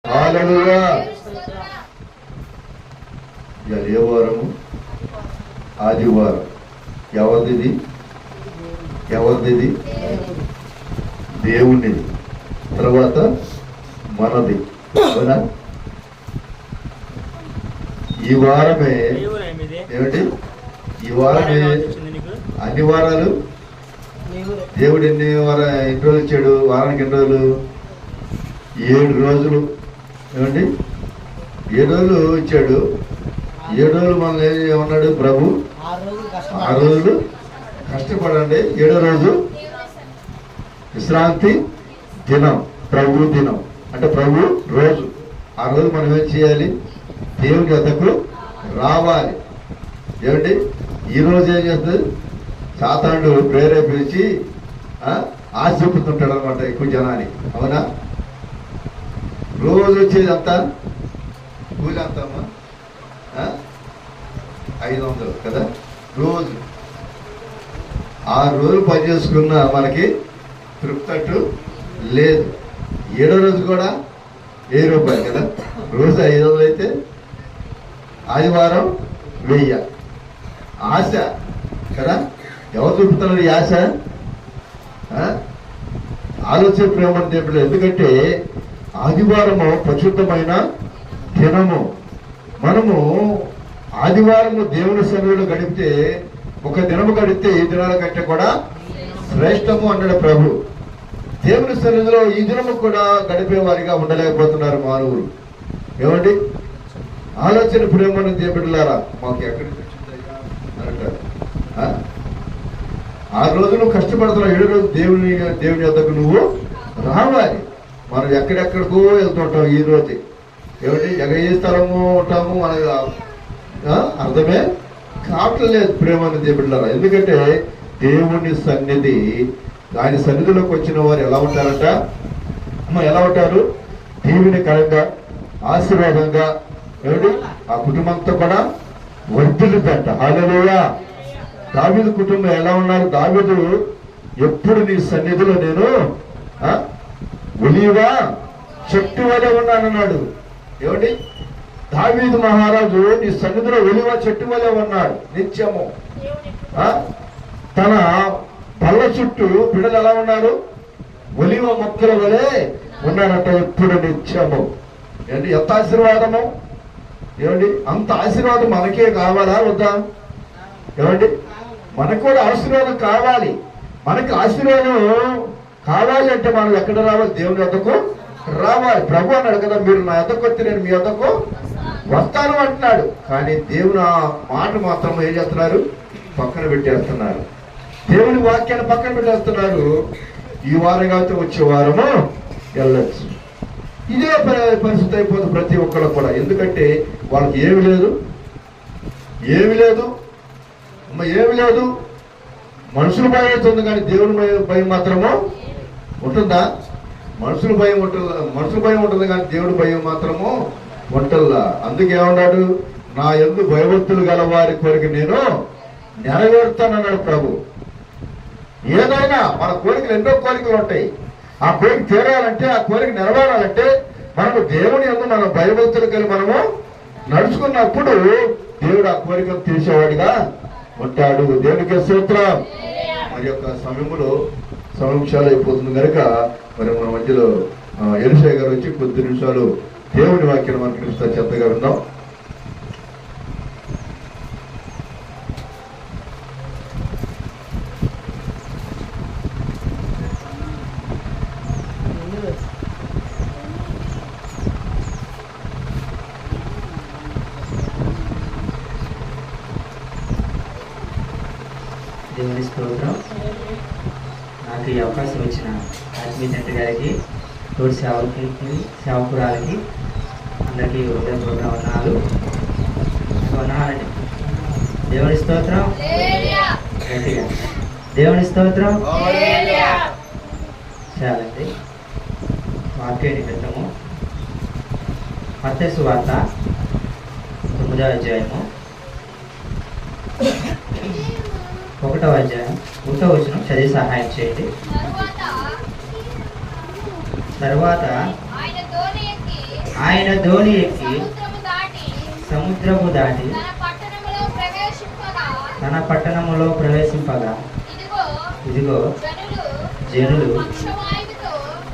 హల్లెలూయా. ఏ వారము? ఆదివారం. ఎవరిది? దేవునిది. తర్వాత మనది. అవునా? ఈ వారమే ఏమిటి? ఈ వారమే అన్ని వారాలు. దేవుడు ఎన్ని రోజులు ఇచ్చాడు? వారానికి ఎన్ని రోజులు? 7 రోజులు. ఏమండి? 7 రోజులు ఇచ్చాడు. 7 రోజులు మనం ఏమన్నాడు ప్రభు? 6 రోజులు కష్టపడండి, 7వ రోజు విశ్రాంతి దినం, ప్రభు దినం అంటే ప్రభు రోజు. ఆ రోజు మనం ఏం చేయాలి? దేవుని వద్దకు రావాలి. ఏమండి? ఈ రోజు ఏం చేస్తుంది? సాతానుడు ప్రేరేపించి ఆశ చూపుతుంటాడు అనమాట ఎక్కువ జనాన్ని. అవునా? రోజు వచ్చేది అంతా కూలి అంతమ్మా 500 కదా రోజు. 6 రోజులు పని చేసుకున్న మనకి తృప్తట్టు లేదు. 7వ రోజు కూడా 1000 రూపాయలు కదా. రోజు 500 అయితే ఆదివారం 1000. ఆశ కదా. ఎవరు చూపుతున్నారు ఈ ఆశ? ఆలోచన ప్రేమ దేవుడు. ఎందుకంటే ఆదివారము పరిశుద్ధమైన దినము. మనము ఆదివారము దేవుని సన్నిధిలో గడిపితే ఒక దినము గడిపితే ఈ దినాల కంటే కూడా శ్రేష్టము అన్నాడు ప్రభు. దేవుని సన్నిధిలో ఈ దినము కూడా గడిపే వారిగా ఉండలేకపోతున్నారు మానవులు. ఏమండి? ఆలోచన ప్రేమను దేవుడిలారా మాకు ఎక్కడి నుంచి వచ్చిందయ్యా అని అంటారు. 6 రోజులు కష్టపడుతున్నావు, 7వ రోజు దేవుని వద్దకు నువ్వు రావాలి. మనం ఎక్కడెక్కడికో వెళ్తుంటాం ఈ రోజు. ఏమిటి? ఏ స్థలము ఉంటాము మనకు అర్థమే కావట్లేదు ప్రేమను దేవుడిలారా. ఎందుకంటే దేవుని సన్నిధి, ఆయన సన్నిధిలోకి వచ్చిన వారు ఎలా ఉంటారంట? ఎలా ఉంటారు? దీవెనకరంగా, ఆశీర్వాదంగా. ఏమిటి? ఆ కుటుంబంతో కూడా వర్ధిల్లుదంట. హల్లెలూయా. దావీదు కుటుంబం ఎలా ఉన్నారు? దావీదు ఎప్పుడు నీ సన్నిధిలో నేను ఒలీవ చెట్టు వలె ఉన్నానన్నాడు. ఏమిటి? దావీదు మహారాజు నీ సన్నిధిలో ఒలీవ చెట్టు వలె ఉన్నాడు నిత్యము. తన బల్ల చుట్టూ బిడ్డలు ఎలా ఉన్నారు? ఒలీవ మొక్కల వలె ఉన్నారట ఎప్పుడు నిత్యము. ఏంటి? ఎంత ఆశీర్వాదము! ఏమండి? అంత ఆశీర్వాదం మనకే కావాలా వద్దా? ఏమండి? మనకు కూడా ఆశీర్వాదం కావాలి. మనకి ఆశీర్వాదం కావాలి అంటే మనం ఎక్కడ రావాలి? దేవుని వద్దకు రావాలి. ప్రభు అన్నాడు కదా, మీరు నా వద్దకు వచ్చి నేను మీ వద్దకు వస్తాను అంటున్నాడు. కానీ దేవుని మాట మాత్రం ఏం చేస్తున్నారు? పక్కన పెట్టేస్తున్నారు. దేవుని వాక్యాన్ని పక్కన పెట్టేస్తున్నారు. ఈ వారం కాకపోతే వచ్చే వారము వెళ్ళచ్చు. ఇదే పరిస్థితి అయిపోతుంది ప్రతి ఒక్కరు కూడా. ఎందుకంటే వాళ్ళకి ఏమి లేదు, ఏమి లేదు, ఏమి లేదు. మనుషుల భయం అవుతుంది కానీ దేవుని భయం మాత్రము ఉంటుందా? మనుషుల భయం ఉంటుంది కానీ దేవుడి భయం మాత్రము ఉంటుందా? అందుకే ఏమన్నాడు? నా యందు భయభక్తులు గల వారి కోరిక నేను నెరవేరుతానన్నాడు ప్రభు. ఏదైనా మన కోరికలు, ఎన్నో కోరికలు ఉంటాయి. ఆ కోరిక తీరాలంటే, ఆ కోరిక నెరవేరాలంటే మనము దేవుని యందు మన భయభక్తులు కలిగి మనము నడుచుకున్నప్పుడు దేవుడు ఆ కోరికను తీర్చేవాడిగా ఉంటాడు. దేవునికి స్తోత్రం. మరి యొక్క సమయంలో అయిపోతుంది కనుక మరి మన మధ్యలో ఎలిషా గారు వచ్చి కొద్ది నిమిషాలు దేవుని వాక్యాన్ని మనకి నిమిషాలు చెత్తగా విందాం. దేవుని స్తోత్రం. నాకు ఈ అవకాశం ఇచ్చిన ఆత్మీయ తండ్రి గారికి, తోటి సేవకురాలకి అందరికీ హృదయపూర్వక వందనాలు. వందనాలండి. దేవుని స్తోత్రం. గట్టిగా దేవుని స్తోత్రం. చాలండి. వాక్య నిమిత్తము మత్తయి సువార్త 9వ అధ్యాయము 1వ అధ్యాయం 1వ వచనం చదివి సహాయం చేయండి. తరువాత ఆయన ధోని ఎక్కి సముద్రము దాటి సముద్రము దాటి తన పట్టణములో ప్రవేశింపగా ఇదిగో ఇదిగో జనులు జనులు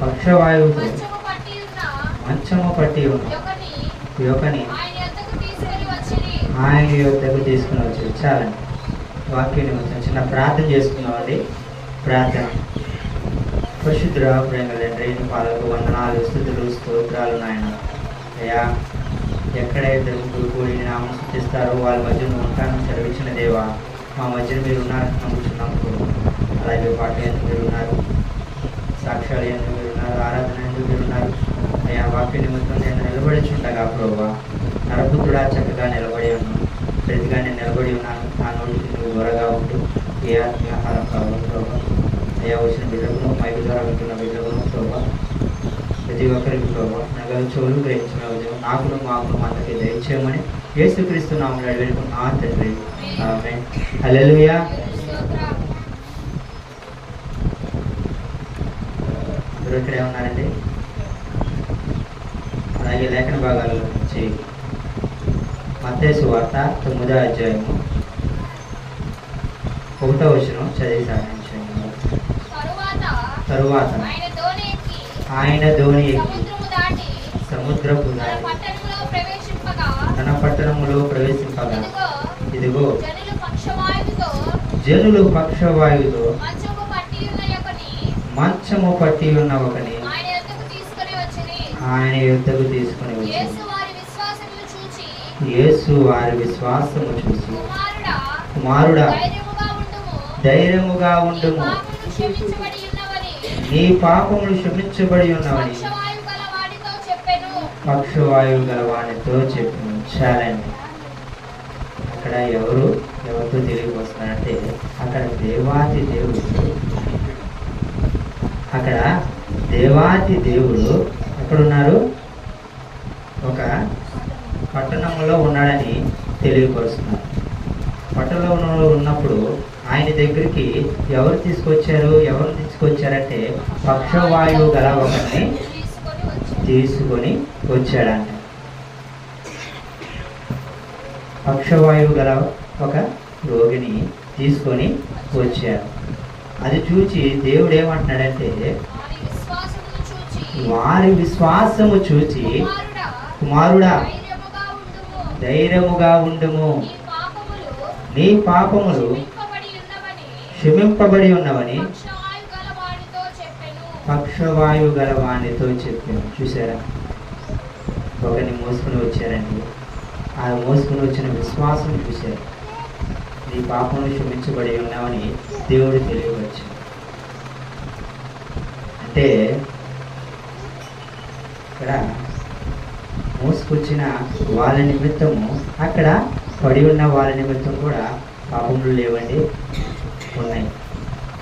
పక్షవాయువుతో మంచము పట్టి ఉన్న యొకని ఆయన యొద్దకు తీసుకుని వచ్చి చాలండి. వాక్యం నిమిత్తం చిన్న ప్రార్థన చేసుకున్నామండి. ప్రార్థన. పరిశుద్ధుడా ప్రేమ తండ్రి, నీ పాలకు వందనాలు, స్తుతులు, స్తోత్రాలు నాయన. అయ్యా, ఎక్కడైతే ముగ్గురు కూడి నీ నామం స్తుతిస్తారో వాళ్ళ మధ్య నువ్వు ఉంటాను సెలవిచ్చిన దేవా, మా మధ్యన మీరు ఉన్నారని నమ్ముతున్నాము. అలాగే పాటలు ఎందుకు మీరు ఉన్నారు, సాక్ష్యాలు ఎందుకు మీరు ఉన్నారు, ఆరాధన ఎందుకు మీరు ఉన్నారు. అయ్యా, వాక్య నిమిత్తం నేను నిలబడిచుండగా ప్రభువా, నరపుత్రుడా చక్కగా నిలబడి ఉన్నాను, ప్రతిగా నేను నిలబడి ఉన్నాను. నా నోటికి నువ్వు దూరంగా ఉంటూ ఏ ఆత్మీయాహారం కావాలి ప్రభావ. అయ్యా, వచ్చిన బిడ్డలను మైకు ద్వారా వింటున్న బిడ్డలను ప్రభావ, ప్రతి ఒక్కరికి ప్రభావ నగలు చెవులు గ్రహించిన ఉద్యోగం నాకును మాకును అందరికీ దయచేయమని యేసుక్రీస్తు నామములో వేడుకున్నా తండ్రి. ఆమేన్. హల్లెలూయా. అందరూ ఇక్కడే ఉన్నారండి. అలాగే లేఖన భాగాల నుంచి మత్తయి సువార్త 9వ అధ్యాయము 1వ వచనం చదివి సహాయం చేయండి. తరువాత ఆయన ధోని ఎక్కి సముద్రపు దాటి తన పట్టణములో ప్రవేశింపగా ఇదిగో జనులు పక్షవాయువుతో మంచము పట్టి ఉన్న ఒకని ఆయన యొద్దకు తీసుకుని వచ్చి యేసు వారి విశ్వాసము చూసి, కుమారుడా ధైర్యముగా ఉండుము, నీ పాపములు క్షమించబడి ఉన్నవని పక్షవాయువు గల వాడితో చెప్పు. చాలండి. అక్కడ ఎవరితో తెలియకొస్తున్నారంటే అక్కడ దేవాతి దేవుడు ఎక్కడున్నారు? ఒక పట్టణంలో ఉన్నాడని తెలియపరుస్తున్నారు. పట్టణంలో ఉన్నప్పుడు ఆయన దగ్గరికి ఎవరు తీసుకొచ్చారంటే పక్షవాయువు గల ఒకరిని తీసుకొని వచ్చాడంట. పక్షవాయువు గల ఒక రోగిని తీసుకొని వచ్చాడు. అది చూచి దేవుడు ఏమంటున్నాడంటే, వారి విశ్వాసము చూచి, కుమారుడా ధైర్యముగా ఉండుము, నీ పాపములు క్షమింపబడి ఉన్నవని పక్షవాయువు గల వానితో చెప్పాను. చూసారా, ఒకరిని మోసుకుని వచ్చారండి. ఆ మోసుకుని వచ్చిన విశ్వాసం చూశారు. నీ పాపములు క్షమించబడి ఉన్నావని దేవుడు తెలియవచ్చు. అంటే ఇక్కడ మోసుకొచ్చిన వాళ్ళ నిమిత్తము, అక్కడ పడి ఉన్న వాళ్ళ నిమిత్తం కూడా పాపములు లేవండి, ఉన్నాయి.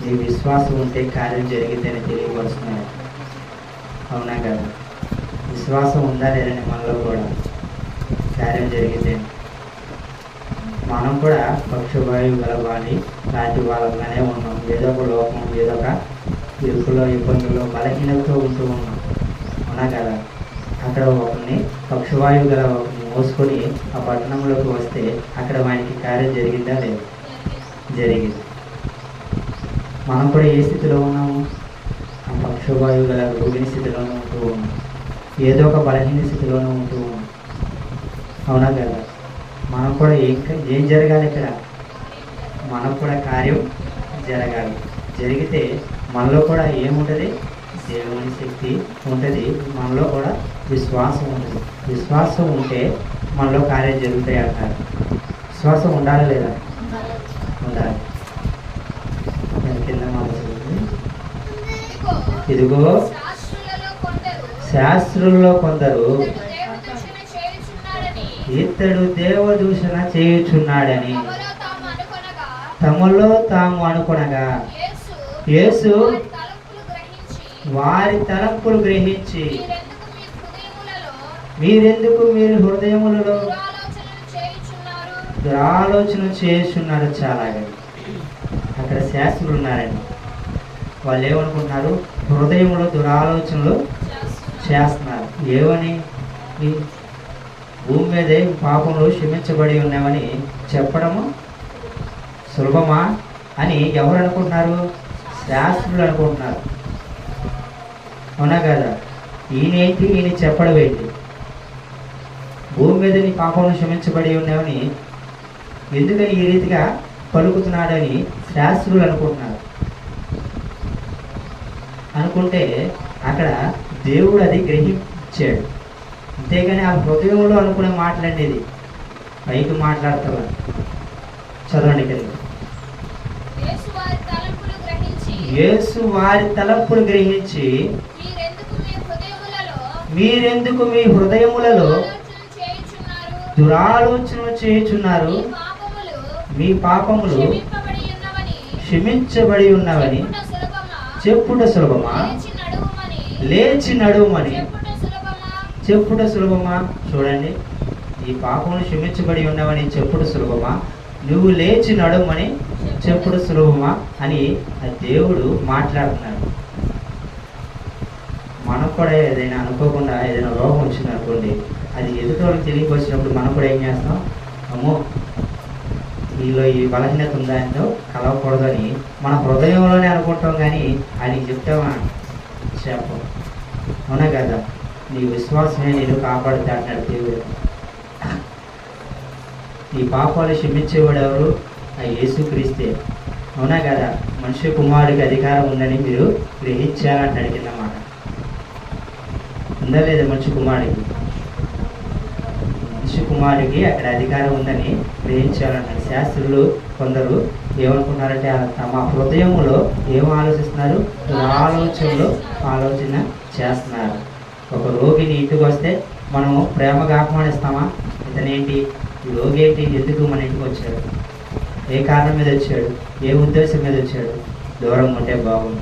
నీ విశ్వాసం ఉంటే కార్యం జరిగిద్దని తెలియపరుస్తున్నాడు. అవునా కదా? విశ్వాసం ఉందా లేదని మనలో కూడా కార్యం జరిగిద్దని. మనం కూడా పక్షవాయువు గల వాణి లాంటి వాళ్ళగానే ఉన్నాం. ఏదో ఒక లోపం, ఏదో ఒక ఇరుకులో, ఇబ్బందుల్లో, బలహీనతతో ఉంటూ ఉన్నాం. అవునా కదా? అక్కడ ఒకరిని పక్షవాయువు గల ఒకరిని మోసుకొని ఆ పట్టణంలోకి వస్తే అక్కడ వానికి కార్యం జరిగిందా లేదు? జరిగింది. మనం కూడా ఏ స్థితిలో ఉన్నాము? ఆ పక్షవాయువు గల రోగిని స్థితిలోనే ఉంటూ ఉన్నాం. ఏదో ఒక బలహీన స్థితిలోనే ఉంటూ ఉన్నాం. అవునా కదా? మనం కూడా ఏం జరగాలి? ఇక్కడ మనకు కూడా కార్యం జరగాలి. జరిగితే మనలో కూడా ఏముంటుంది? దేవుని శక్తి ఉంటుంది. మనలో కూడా విశ్వాసం ఉంటుంది. విశ్వాసం ఉంటే మనలో కార్యం జరుగుతాయి అంటారు. విశ్వాసం ఉండాలి లేదా? ఉండాలి. కింద ఇదిగో శాస్త్రుల్లో కొందరు ఇతడు దేవదూషణ చేయుచున్నాడని తమలో తాము అనుకొనగా యేసు వారి తలంపులు గ్రహించి, మీరెందుకు మీరు హృదయములలో దురాలోచన చేస్తున్నారు. చాలా అక్కడ శాస్త్రులు ఉన్నారండి. వాళ్ళు ఏమనుకుంటున్నారు? హృదయంలో దురాలోచనలు చేస్తున్నారు. ఏమని? ఈ భూమి మీదే పాపములు క్షమించబడి ఉన్నామని చెప్పడము సులభమా అని ఎవరు అనుకుంటున్నారు? శాస్త్రులు అనుకుంటున్నారు. అవునా కదా? ఈయనేంటి, ఈయన చెప్పడం ఏంటి? భూమి మీద నీ పాపములు క్షమించబడి ఉన్నామని ఎందుకని ఈ రీతిగా పలుకుతున్నాడని శాస్త్రులు అనుకుంటున్నారు. అనుకుంటే అక్కడ దేవుడు అది గ్రహించాడు. అంతేగాని ఆ హృదయంలో అనుకునే మాటలండి, ఇది పైకి మాట్లాడతారు. చదవండి కింద. యేసు వారి తలంపులు గ్రహించి మీరెందుకు మీ హృదయములలో దురాలోచన చేయుచున్నారు, మీ పాపములు క్షమించబడి ఉన్నవని చెప్పుట సులభమా, లేచి నడుమని చెప్పుట సులభమా? చూడండి, ఈ పాపములు క్షమించబడి ఉన్నవని చెప్పుట సులభమా, నువ్వు లేచి నడుమని చెప్పుడు సులభమా అని ఆ దేవుడు మాట్లాడుతున్నాడు. మనకు కూడా ఏదైనా అనుకోకుండా ఏదైనా రోగం వచ్చింది అనుకోండి, అది ఎదుటోళ్ళకి తెలియకొచ్చినప్పుడు మనం కూడా ఏం చేస్తాం? అమ్మో, వీళ్ళు ఈ బలహీనత ఉందా ఎంతో కలవకూడదని మన హృదయంలోనే అనుకుంటాం, కానీ ఆయనకి చెప్తామా? చెప్పం. అవునా కదా? నీ విశ్వాసమే నేను కాపాడుతా అంటాడు దేవుడు. ఈ పాపాలు క్షమించేవాడు ఎవరు? ఆ యేసుక్రీస్తే. అవునా కదా? మనుష్య కుమారుడికి అధికారం ఉందని మీరు గ్రహించాలంటాడు కిందమాట. ఉందా లేదా? మనుష్య కుమారుడికి అక్కడ అధికారం ఉందని గ్రహించాలంటాడు. శాస్త్రులు కొందరు ఏమనుకున్నారంటే తమ హృదయంలో ఏం ఆలోచిస్తున్నారు? ఆలోచనలో ఆలోచన చేస్తున్నారు. ఒక రోగిని ఇంటికి వస్తే మనము ప్రేమగా ఆహ్వానిస్తామా? ఇతనేంటి, ఈ రోగి ఏంటి, ఎందుకు మన ఇంటికి వచ్చాడు, ఏ కారణం మీద వచ్చాడు, ఏ ఉద్దేశం మీద వచ్చాడు? దూరం ఉంటే బాగుండు,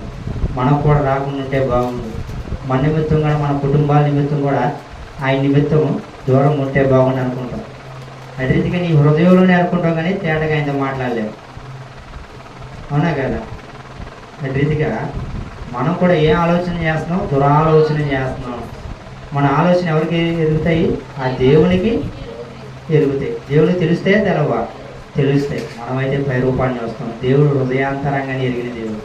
మనకు కూడా రాకుండా ఉంటే బాగుండు, మన నిమిత్తం కూడా మన కుటుంబాల నిమిత్తం కూడా ఆయన నిమిత్తం దూరం ఉంటే బాగుండు అనుకుంటాం. అదే రీతిగా నీ హృదయంలోనే అనుకుంటాం, కానీ తేటగా ఆయనతో మాట్లాడలేము. అవునా కదా? అదే రీతిగా మనం కూడా ఏ ఆలోచన చేస్తున్నాం? దురాలోచన చేస్తున్నాం. మన ఆలోచన ఎవరికి ఎరుగుతాయి? ఆ దేవునికి ఎరుగుతాయి. దేవునికి తెలిస్తే తెలవా? తెలుస్తాయి. మనమైతే పై రూపాన్ని వస్తాం. దేవుడు హృదయాంతరంగానే ఎరిగిన దేవుడు.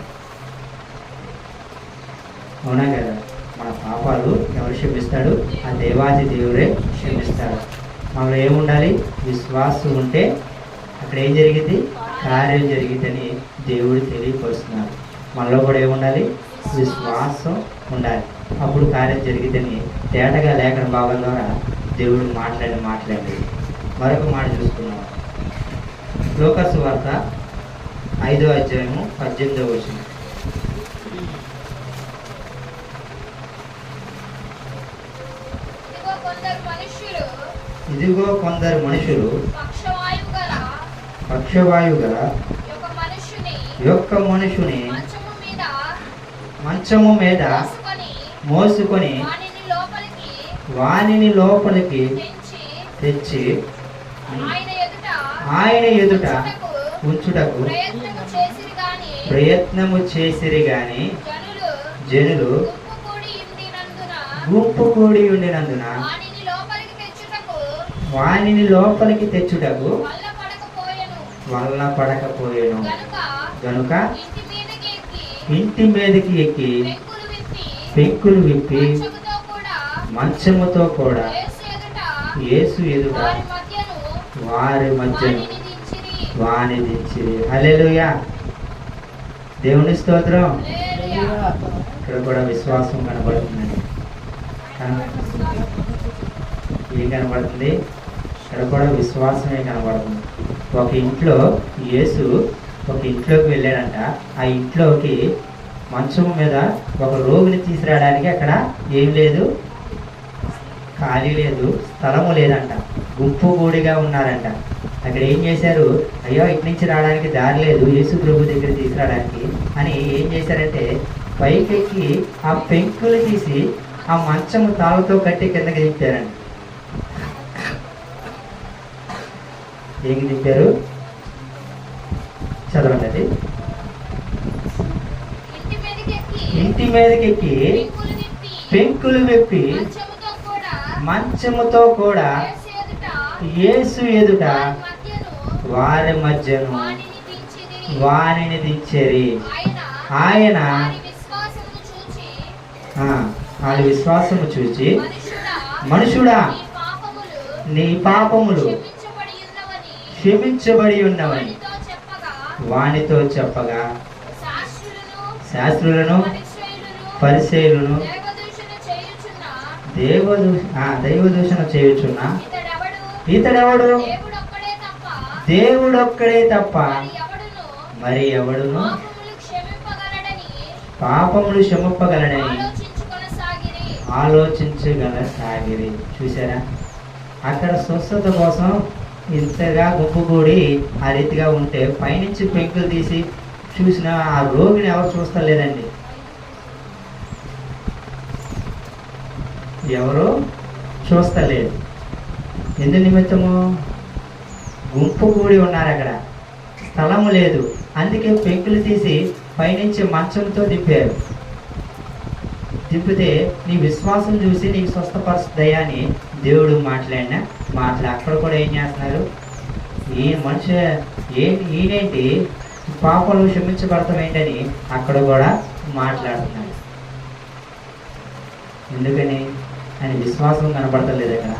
అవునా కదా? మన పాపాలు ఎవరు క్షమిస్తాడు? ఆ దేవాది దేవుడే క్షమిస్తాడు. మనలో ఏముండాలి? విశ్వాసం ఉంటే అక్కడ ఏం జరిగింది? కార్యం జరిగిందని దేవుడు తెలియపరుస్తున్నారు. మనలో కూడా ఏముండాలి? విశ్వాసం ఉండాలి. అప్పుడు కార్యం జరిగిందని తేటగా లేఖన భాగం ద్వారా దేవుడు మాట్లాడి మరొక మాట చూసుకున్నాం. లోకాసు వార్త 5వ అధ్యాయము 18వ వచనం. ఇదిగో కొందరు మనుషులు పక్షవాయువు గల యొక్క మనుషుని మంచము మీద మోసుకొని వానిని లోపలికి తెచ్చి ఆయన ఎదుట ఉంచుటకు ప్రయత్నము చేసిరి గాని జనులు గుంపు కూడి ఉండినందున వానిని లోపలికి తెచ్చుటకు వల్ల పడకపోయేను. గనుక ఇంటి మీదకి ఎక్కి పెంకులు విప్పి మంచముతో కూడా యేసు ఎదుట వారి మధ్యను వాని దించిరి. హల్లెలూయా, దేవుని స్తోత్రం. ఇక్కడ కూడా విశ్వాసం కనబడుతుందండి. ఏం కనబడుతుంది? ఇక్కడ కూడా విశ్వాసమే కనబడుతుంది. ఒక ఇంట్లో యేసు ఒక ఇంట్లోకి వెళ్ళాడంట. ఆ ఇంట్లోకి మంచం మీద ఒక రోగిని తీసుకురావడానికి అక్కడ ఏం లేదు, ఖాళీ లేదు, స్థలము లేదంట. గుంపు గూడిగా ఉన్నారంట. అక్కడ ఏం చేశారు? అయ్యో ఇటు నుంచి రావడానికి దారి లేదు, యేసు ప్రభు దగ్గర తీసుకురావడానికి అని ఏం చేశారంటే పైకెక్కి ఆ పెంకులు తీసి ఆ మంచము తాళ్ళతో కట్టి కిందకి దింపారంట. ఏం దింపారు? చదవండి. ఇంటి మీదకి ఎక్కి పెంకులు విప్పి మంచముతో కూడా యేసు ఎదుట యేసు ఎదుట వారి మధ్యను వారి మధ్యను వానిని దించిరి. వానిని దించెరి. ఆయన ఆయన వారి విశ్వాసమును చూచి వాళ్ళ విశ్వాసము చూచి మనుషుడా మనుషుడా నీ పాపములు క్షమించబడి క్షమించబడి ఉన్నవని వానితో చెప్పగా శాస్త్రులను పరిసయ్యులను పరిసయ్యులను దైవదూషణ చేయుచున్న ఇతడెవడు దేవుడొక్కడే తప్ప మరి ఎవడును పాపములు క్షమింపగలడని ఆలోచించగలసాగిరి. చూసారా, అక్కడ స్వస్థత కోసం ఇంతగా గుంపుగూడి ఆ రీతిగా ఉంటే పైనుంచి పెంకులు తీసి చూసిన ఆ రోగిని ఎవరు చూస్తలేదండి. ఎవరు చూస్తలేదు. ఎందు నిమిత్తము? గుంపు కూడి ఉన్నారు, అక్కడ స్థలము లేదు. అందుకే పెంకులు తీసి పైనుంచి మంచంతో దింపారు. దింపితే నీ విశ్వాసం చూసి నీకు స్వస్థపరుస్తుందయ్యా అని దేవుడు మాట్లాడిన మాటలు అక్కడ కూడా ఏం చేస్తున్నారు? ఈ మనిషి ఈయనేంటి పాపలు క్షమించబడతాం ఏంటని అక్కడ కూడా మాట్లాడుతున్నారు. ఎందుకని? ఆయన విశ్వాసం కనపడతలేదు అక్కడ.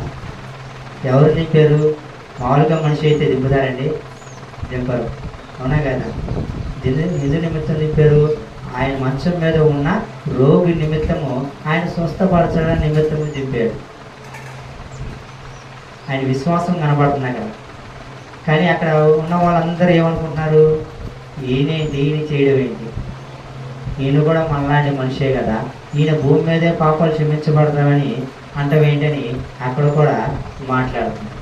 ఎవరు దింపారు? మామూలుగా మనిషి అయితే దింపుతారండి, దింపరు, అవునా కదా? నిధు నిమిత్తం దింపారు. ఆయన మంచం మీద ఉన్న రోగి నిమిత్తము, ఆయన స్వస్థపరచడం నిమిత్తము దింపాడు. ఆయన విశ్వాసం కనబడుతుంది అక్కడ. కానీ అక్కడ ఉన్న వాళ్ళందరూ ఏమనుకుంటున్నారు? ఈయనేంటి, ఈయన చేయడం ఏంటి, ఈయన కూడా మనలాంటి మనిషే కదా, ఈయన భూమి మీదే పాపాలు క్షమించబడతామని అంటవేంటని అక్కడ కూడా మాట్లాడుతున్నారు.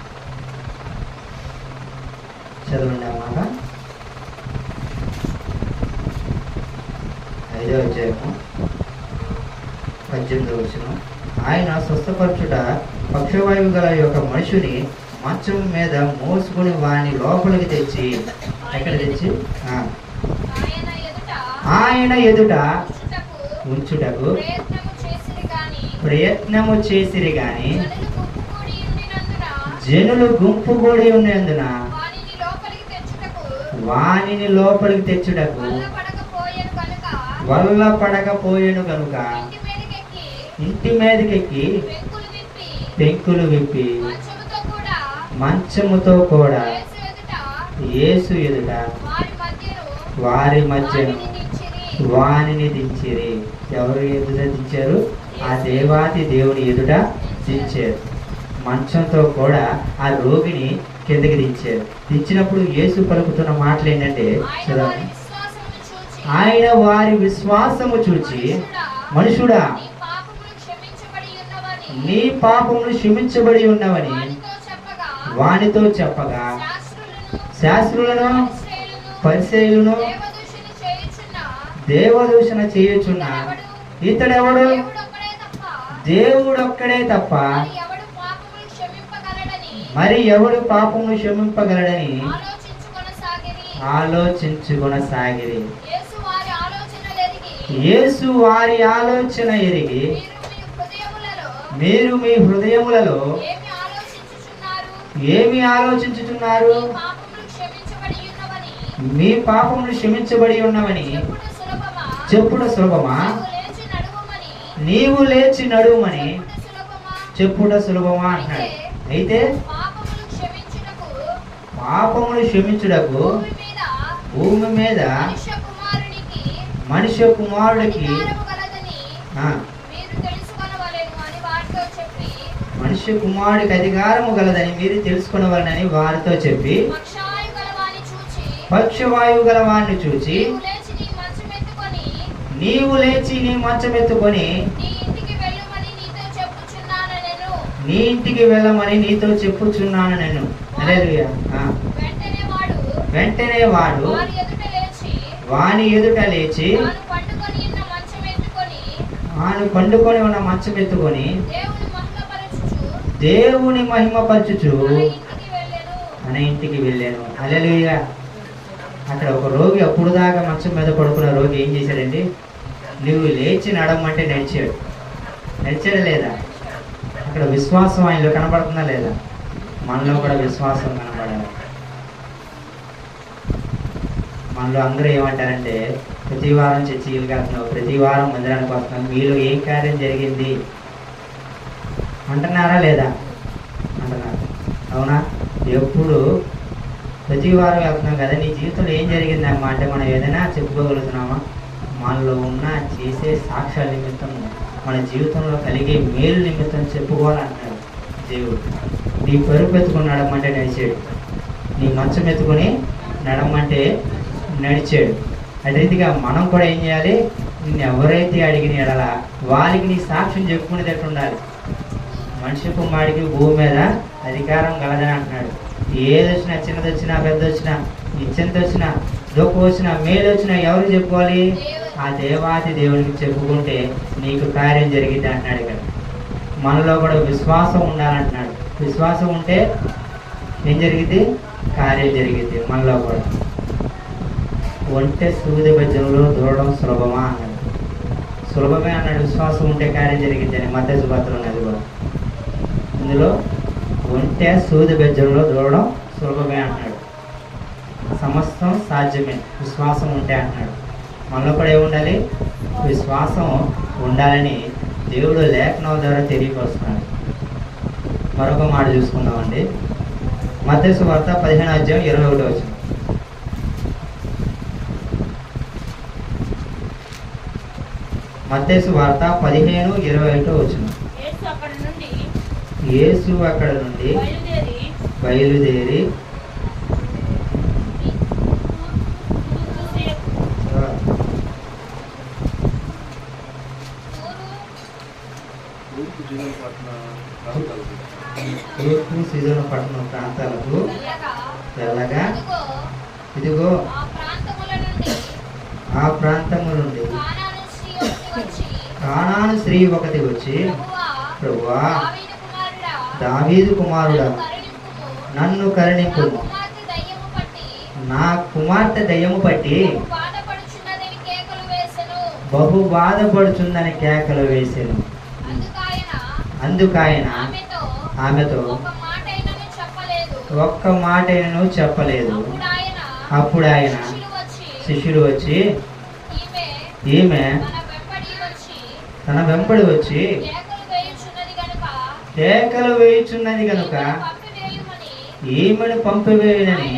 చదవండి అన్నమాట. 5వ అధ్యాయము 18వ వచనం. ఆయన స్వస్థపరచుట పక్షవాయువు గల యొక్క మనుషుని మంచం మీద మోసుకుని వాని లోపలికి తెచ్చి, ఎక్కడ తెచ్చి? ఆయన ఎదుట ఉంచుటకు ప్రయత్నము చేసిరి గాని జనులు గుంపు కూడి ఉన్నందున వానిని లోపలికి తెచ్చుటకు వల్ల పడకపోయేను కనుక ఇంటి మీదకెక్కి పెంకులు విప్పి మంచముతో కూడా యేసు ఎదుట వారి మధ్యను వానిని దించిరి. ఎవరు ఎదుట దించారు? ఆ దేవాది దేవుని ఎదుట దించారు. మంచంతో కూడా ఆ రోగిని కిందకి దించారు. దించినప్పుడు యేసు పలుకుతున్న మాటలు ఏంటంటే, చదవండి. ఆయన వారి విశ్వాసము చూచి మనుషుడా నీ పాపములు క్షమించబడి ఉన్నవని వానితో చెప్పగా శాస్త్రులను పరిసయ్యులను దేవదూషణ చేయుచున్న ఇతడెవడు దేవుడొక్కడే తప్ప మరి ఎవడు పాపములు క్షమింపగలడని ఆలోచించుకొనసాగిరి. యేసు వారి ఆలోచన ఎరిగి మీరు మీ హృదయములలో ఏమి ఆలోచించుచున్నారు? మీ పాపములు క్షమించబడి ఉన్నవని చెప్పుట సులభమా? నీవు లేచి నడుమని చెప్పుట సులభమా అంటున్నాడు. అయితే పాపములు క్షమించుటకు భూమి మీద మనుష్య కుమారుడికి మనుష్య కుమారుడికి అధికారము గలదని మీరు తెలుసుకొనవలనని వారితో చెప్పి పక్షవాయువు గల వాడిని చూచి నీవు లేచి నీ మంచం ఎత్తుకొని నీ ఇంటికి వెళ్ళమని నీతో చెప్పుచున్నాను నేను. హల్లెలూయా. వెంటనే వాడు వాని ఎదుట లేచి వాను పండుకొని ఉన్న మంచం ఎత్తుకొని దేవుని మహిమపరచుచు మన ఇంటికి వెళ్ళాను. హల్లెలూయా. అక్కడ ఒక రోగి అప్పుడు దాకా మంచం మీద పడుకున్న రోగి ఏం చేశాడండి? నువ్వు లేచి నడమంటే నడిచాడు లేదా? అక్కడ విశ్వాసం ఆయనలో కనబడుతుందా లేదా? మనలో కూడా విశ్వాసం కనబడాలి. మనలో అందరూ ఏమంటారంటే, ప్రతి వారం చర్చికి వెళ్తున్నావు, ప్రతి వారం మందిరానికి వస్తున్నావు, మీలో ఏ కార్యం జరిగింది అంటున్నారా లేదా? అంటున్నారు. అవునా? ఎప్పుడు ప్రతి వారం వెళ్తున్నాం కదా, నీ జీవితంలో ఏం జరిగిందమ్మా అంటే మనం ఏదైనా చెప్పుకోగలుగుతున్నామా? మనలో ఉన్న చేసే సాక్ష్యాల నిమిత్తం, మన జీవితంలో కలిగే మేలు నిమిత్తం చెప్పుకోవాలంటున్నాడు దేవుడు. నీ పరుపు ఎత్తుకుని నడమంటే నడిచాడు, నీ మంచం ఎత్తుకొని నడమంటే నడిచాడు. అదే రీతిగా మనం కూడా ఏం చేయాలి? నిన్ను ఎవరైతే అడిగిన ఎడల వాళ్ళకి నీ సాక్ష్యం చెప్పుకునేటట్టు ఉండాలి. మనిషి కుమారుడికి భూమి మీద అధికారం కలదని అంటున్నాడు. ఏది వచ్చినా, చిన్నది వచ్చినా, పెద్ద వచ్చినా, ఇచ్చింది వచ్చినా, దుఃఖం వచ్చినా, మేలు వచ్చినా ఎవరికి చెప్పుకోవాలి? ఆ దేవాది దేవునికి చెప్పుకుంటే నీకు కార్యం జరిగింది అంటున్నాడు ఇక్కడ. మనలో కూడా విశ్వాసం ఉండాలంటున్నాడు. విశ్వాసం ఉంటే ఏం జరిగింది? కార్యం జరిగింది మనలో కూడా. ఒంటె సూది బెజ్జంలో దూరడం సులభమా అన్నాడు. సులభమే అన్నాడు. విశ్వాసం ఉంటే కార్యం జరిగింది అని మత్తయి సువార్తలో ఉన్నది కూడా. ఇందులో ఒంటె సూది బెజ్జంలో దూరడం సులభమే అంటున్నాడు. సమస్తం సాధ్యమే విశ్వాసం ఉంటే అంటున్నాడు. మనలో కూడా ఏముండాలి? విశ్వాసం ఉండాలని దేవుడు లేఖనాల ద్వారా తెలియపరుస్తున్నాడు. మరొక మాట చూసుకుందామండి. మత్తయి సువార్త 15:21. మత్తయి సువార్త 15:21. యేసు అక్కడ నుండి బయలుదేరి తూర్పు సీజన్ పట్టణ ప్రాంతాలకు వెళ్ళగా ఇదిగో ఆ ప్రాంతము నుండి కానాను స్త్రీ ఒకటి వచ్చి, ప్రభువా, దావీదు కుమారుడా, నన్ను కరుణింపు, నా కుమార్తె దయ్యము పట్టి బహు బాధపడుచుందని కేకలు వేసెను. అందుకాయన ఆమెతో ఒక్క మాటైనను చెప్పలేదు. అప్పుడు ఆయన శిష్యులు వచ్చి ఈమె తన వెంబడి వచ్చి కేకలు వేయుచున్నది గనుక ఈమెను పంపివేయనని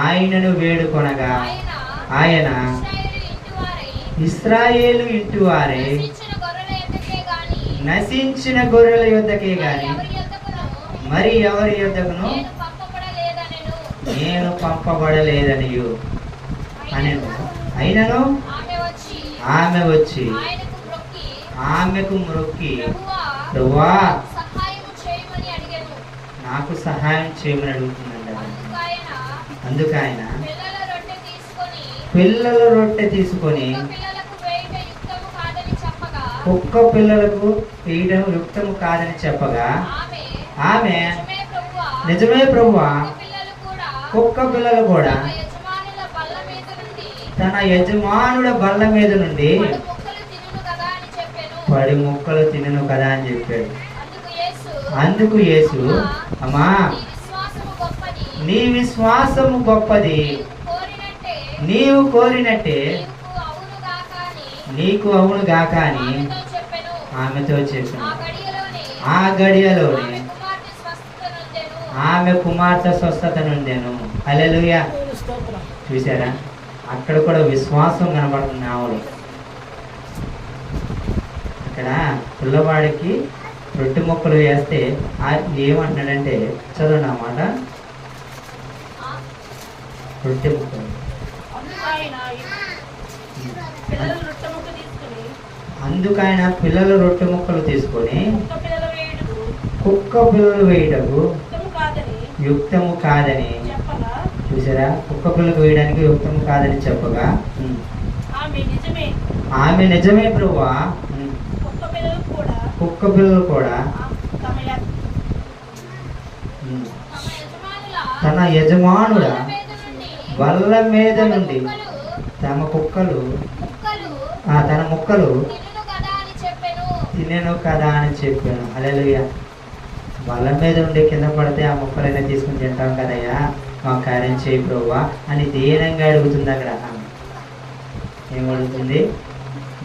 ఆయనను వేడుకొనగా, ఆయన ఇశ్రాయేలు ఇంటి వారే నశించిన గొర్రెల యొద్దకే గాని మరి ఎవరి యొద్దకును నేను పంపబడలేదనియు అనెను. అయినను ఆమె వచ్చి ఆమెకు మ్రొక్కి, ప్రభువా, నాకు సహాయం చేయమని అడుగుతుందండి. అందుకైన పిల్లల రొట్టె తీసుకొని కుక్క పిల్లలకు వేయడం యుక్తము కాదని చెప్పగా, ఆమె నిజమే ప్రభువా, కుక్క పిల్లలు కూడా తన యజమానుల బల్ల మీద నుండి పడి ముక్కలు తినను కదా అని చెప్పాడు. అందుకు యేసు, అమ్మా, నీ విశ్వాసము గొప్పది, నీవు కోరినట్టే నీకు అవును గాక అని ఆమెతో చెప్పాను. ఆ గడియలోనే ఆమె కుమార్తె స్వస్థత నొందెను. హల్లెలూయా. చూసారా? అక్కడ కూడా విశ్వాసం కనబడుతుంది ఆవులు. అక్కడ పిల్లవాడికి రొట్టె ముక్కలు వేస్తే ఏమంటున్నాడంటే, చదవండి ఆ మాట. రొట్టె ముక్కలు అందుకైన పిల్లల రొట్టె ముక్కలు తీసుకొని కుక్క పిల్లలు వేయటకు యుక్తము కాదని, చూసారా? కుక్క పిల్లలకు వేయడానికి యుక్తము కాదని చెప్పగా, ఆమె నిజమే ప్రభువా, కుక్క పిల్లలు కూడా తన యజమానుల బల్ల మీద నుండి తన ముక్కలు తినేను కదా అని చెప్పాను. హల్లెలూయా. బల్ల మీద ఉండి కింద పడితే ఆ ముక్కలైనా తీసుకుని తింటాం కదయ్యా, మా కార్యం చేయి ప్రభువా అని దీనంగా అడుగుతుంది. అక్కడ ఏమడుగుతుంది?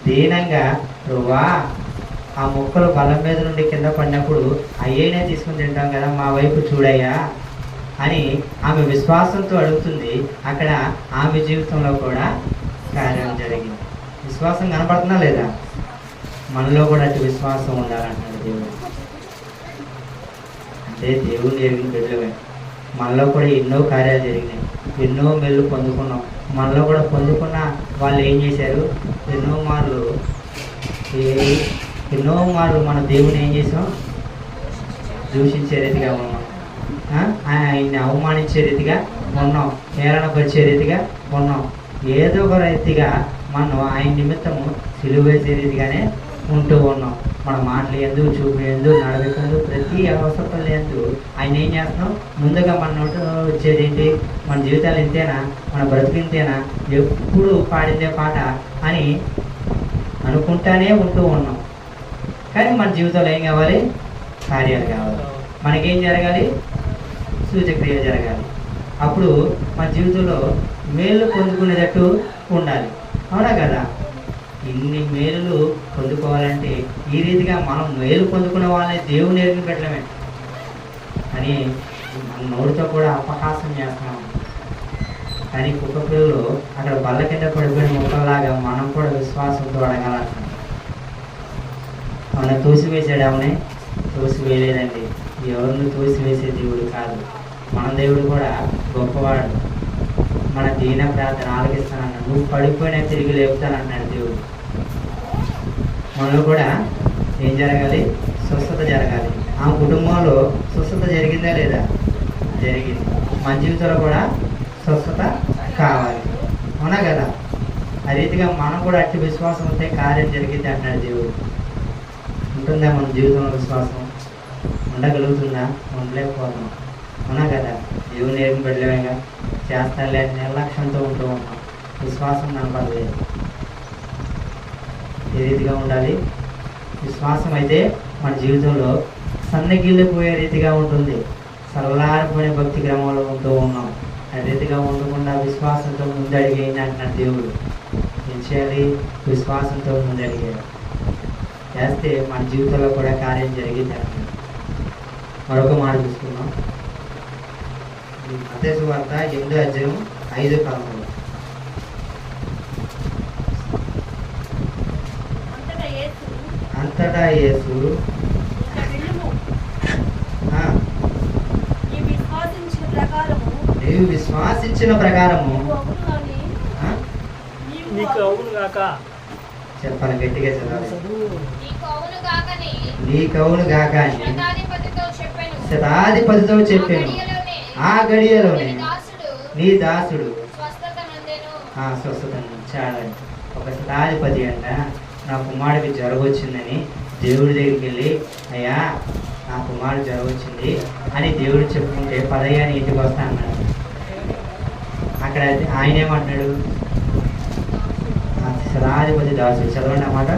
దీనంగా, ప్రభువా ఆ ముక్కలు బల్ల మీద నుండి కింద పడినప్పుడు అయ్యేనే తీసుకుని తింటాం కదా, మా వైపు చూడయ్యా అని ఆమె విశ్వాసంతో అడుగుతుంది. అక్కడ ఆమె జీవితంలో కూడా కార్యం జరిగింది. విశ్వాసం కనపడుతుందా లేదా? మనలో కూడా అటు విశ్వాసం ఉండాలంటున్నాడు దేవుడు. అంటే దేవుడు ఎరిగిన బిడ్డలమే. మనలో కూడా ఎన్నో కార్యాలు జరిగినాయి, ఎన్నో మెళ్ళు పొందుకున్నాం. మనలో కూడా పొందుకున్న వాళ్ళు ఏం చేశారు? ఎన్నో మార్లు మన దేవుని ఏం చేసాం? దూషించే రీతిగా ఉన్నాం, ఆయన్ని అవమానించే రీతిగా ఉన్నాం, హేళనపరిచే రీతిగా ఉన్నాం. ఏదో ఒక రీతిగా మనం ఆయన నిమిత్తము సిలువ వేసే రీతిగానే ఉంటూ ఉన్నాం. మన మాటలు ఎందు, చూపు ఎందు, నడవకందు, ప్రతి అవసరం ఎందు ఆయన ఏం చేస్తున్నాం? ముందుగా మన నోట వచ్చేది ఏంటి? మన జీవితాలు ఇంతేనా, మన బ్రతుకు ఇంతేనా, ఎప్పుడు పాడిందే పాట అని అనుకుంటానే ఉంటూ ఉన్నాం. కానీ మన జీవితంలో ఏం కావాలి? కార్యాలు కావాలి. మనకేం జరగాలి? సూచక్రియ జరగాలి. అప్పుడు మన జీవితంలో మేలు పొందుకునేటట్టు ఉండాలి. అవునా కదా? ఇన్ని మేలు పొందుకోవాలంటే ఈ రీతిగా మనం మేలు పొందుకునే వాళ్ళని దేవుని ఎరిగి పెట్టడమే అని మన నోటితో కూడా అపహాసం చేస్తున్నాం. కానీ కుక్క పిల్లలు అక్కడ బల్ల కింద పడిపోయిన ముక్కలాగా మనం కూడా విశ్వాసంతో అడగాలంటున్నాం. మనం తోసివేసాడు ఆమెనే? తోసివేయలేదండి. ఎవరిని తోసివేసే దేవుడు కాదు. మన దేవుడు కూడా గొప్పవాడు. మన దీన ప్రార్థన ఆలకిస్తానన్నాడు. నువ్వు పడిపోయినా తిరిగి లేపుతానన్నాడు దేవుడు. మనలో కూడా ఏం జరగాలి? స్వస్థత జరగాలి. ఆ కుటుంబంలో స్వస్థత జరిగిందా లేదా? జరిగింది. మన జీవితంలో కూడా స్వస్థత కావాలి. అవునా కదా? ఆ రీతిగా మనం కూడా అట్టి విశ్వాసం ఉంటే కార్యం జరిగింది అంటున్నాడు దేవుడు. ఉంటుందా మన జీవితంలో విశ్వాసం? ఉండగలుగుతుందా? ఉండలేకపోతున్నాం. అవునా కదా? దేవుని ఏం పెట్టలేమేగా, చేస్తానులే నిర్లక్ష్యంతో ఉంటూ ఉన్నాం. విశ్వాసం కనపడలేదు. ఏ రీతిగా ఉండాలి? విశ్వాసం అయితే మన జీవితంలో సన్నగిల్లిపోయే రీతిగా ఉంటుంది. చల్లారిపోయిన భక్తి క్రమంలో ఉంటూ ఉన్నాం. ఆ రీతిగా ఉండకుండా విశ్వాసంతో ముందడిగేయండి అంటున్నాడు దేవుడు. ఏం చేయాలి? విశ్వాసంతో ముందడిగేయాలి. చేస్తే మన జీవితంలో కూడా కార్యం జరిగింది అంటున్నాడు. మరొక మాట చూసుకున్నాం. మత్తయి సువార్త 8వ అధ్యాయం 5:13. అంతటా యేసు నీవు విశ్వాసించిన ప్రకారము చెప్పాలి, గట్టిగా చదవాలి. నీకవును గాక అని శతాధిపతితో చెప్పాను. ఆ గడియలోనే నీ దాసుడు స్వస్థత చాలా. ఒక శతాధిపతి అంట నా కుమారుడికి జ్వరం వచ్చిందని దేవుడి దగ్గరికి వెళ్ళి, అయ్యా నా కుమారుడు జ్వరం వచ్చింది అని దేవుడు చెప్పుకుంటే, పదయ్యా నీ ఇంటికి వస్తా అన్నాడు. అక్కడ ఆయన ఏమంటున్నాడు? శతాధిపతి దాసుడు. చదవండి అన్నమాట.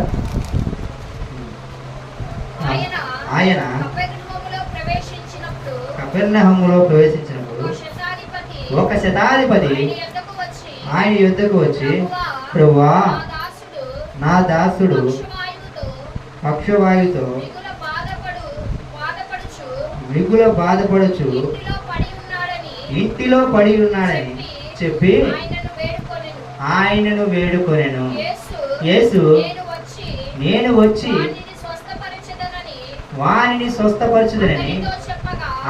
ఆయన కపెర్నహూములో ప్రవేశించినప్పుడు ఒక శతాధిపతి ఆయన యుద్ధకు వచ్చి, ప్రభువా నా దాసుడు పక్షవాయుతో మిగుల బాధపడుచు ఇంటిలో పడి ఉన్నాడని చెప్పి ఆయనను వేడుకొనెను. యేసు నేను వచ్చి వానిని స్వస్థపరచుదనని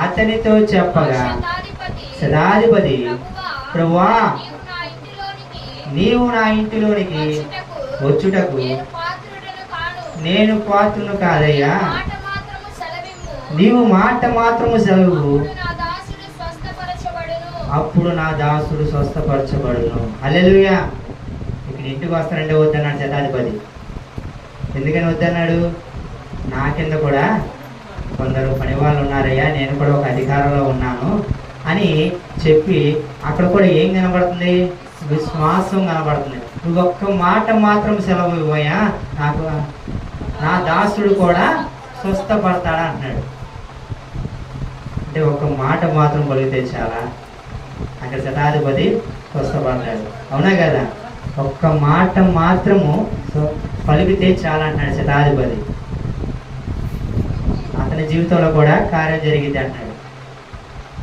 అతనితో చెప్పగా శతాధిపతి, ప్రభువా నీవు నా ఇంటిలోనికి వచ్చుటకు నేను పాత్రును కాదయ్యా, నీవు మాట మాత్రము సెలవు, అప్పుడు నా దాసుడు స్వస్థపరచబడును. హల్లెలూయా. ఇక్కడ ఇంటికి వస్తానంటే వద్దన్నాడు శతాధిపతి. ఎందుకని వద్దన్నాడు? నా కింద కూడా కొందరు పని వాళ్ళు ఉన్నారయ్యా, నేను కూడా ఒక అధికారంలో ఉన్నాను అని చెప్పి అక్కడ కూడా ఏం కనబడుతుంది? విశ్వాసం కనబడుతుంది. నువ్వు ఒక్క మాట మాత్రం సెలవు ఇవ్వయా, నాకు నా దాసుడు కూడా స్వస్థపడతాడా అంటున్నాడు. అంటే ఒక మాట మాత్రం పలికితే చాలా, అక్కడ శతాధిపతి స్వస్థపడతాడు. అవునా కదా? ఒక్క మాట మాత్రము పలికితే చాలా అంటున్నాడు శతాధిపతి. అతని జీవితంలో కూడా కార్యం జరిగింది అంటున్నాడు.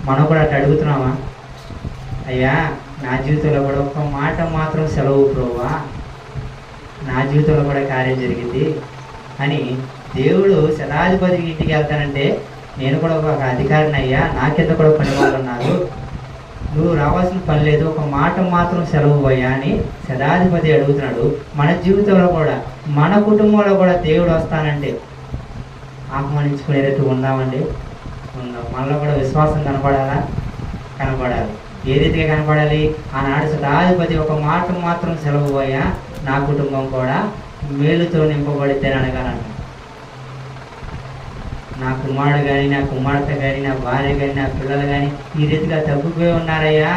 మనం కూడా అట్లా అడుగుతున్నామా? అయ్యా నా జీవితంలో కూడా ఒక్క మాట మాత్రం సెలవు ప్రభువా, నా జీవితంలో కూడా కార్యం జరిగింది అని దేవుడు శతాధిపతి ఇంటికి వెళ్తానంటే, నేను కూడా ఒక అధికారిని అయ్యా, నా కింద కూడా పని వాళ్ళు ఉన్నారు, నువ్వు రావాల్సిన పని లేదు, ఒక మాట మాత్రం సెలవు అయ్యా అని శతాధిపతి అడుగుతున్నాడు. మన జీవితంలో కూడా, మన కుటుంబంలో కూడా దేవుడు వస్తానంటే ఆహ్వానించుకునేటట్టు ఉందామండి. ఉందాం. మనలో కూడా విశ్వాసం కనపడాలా? కనపడాలి. ఏ రీతిగా కనపడాలి? ఆనాడు శతాధిపతి ఒక మాట మాత్రం సెలవు అయ్యా, నా కుటుంబం కూడా మేలుతో నింపబడిద్దని అనగానంట. నా కుమారుడు కానీ, నా కుమార్తె కానీ, నా భార్య కానీ, నా పిల్లలు కానీ ఈ రీతిగా తగ్గిపోయి ఉన్నారయ్యా,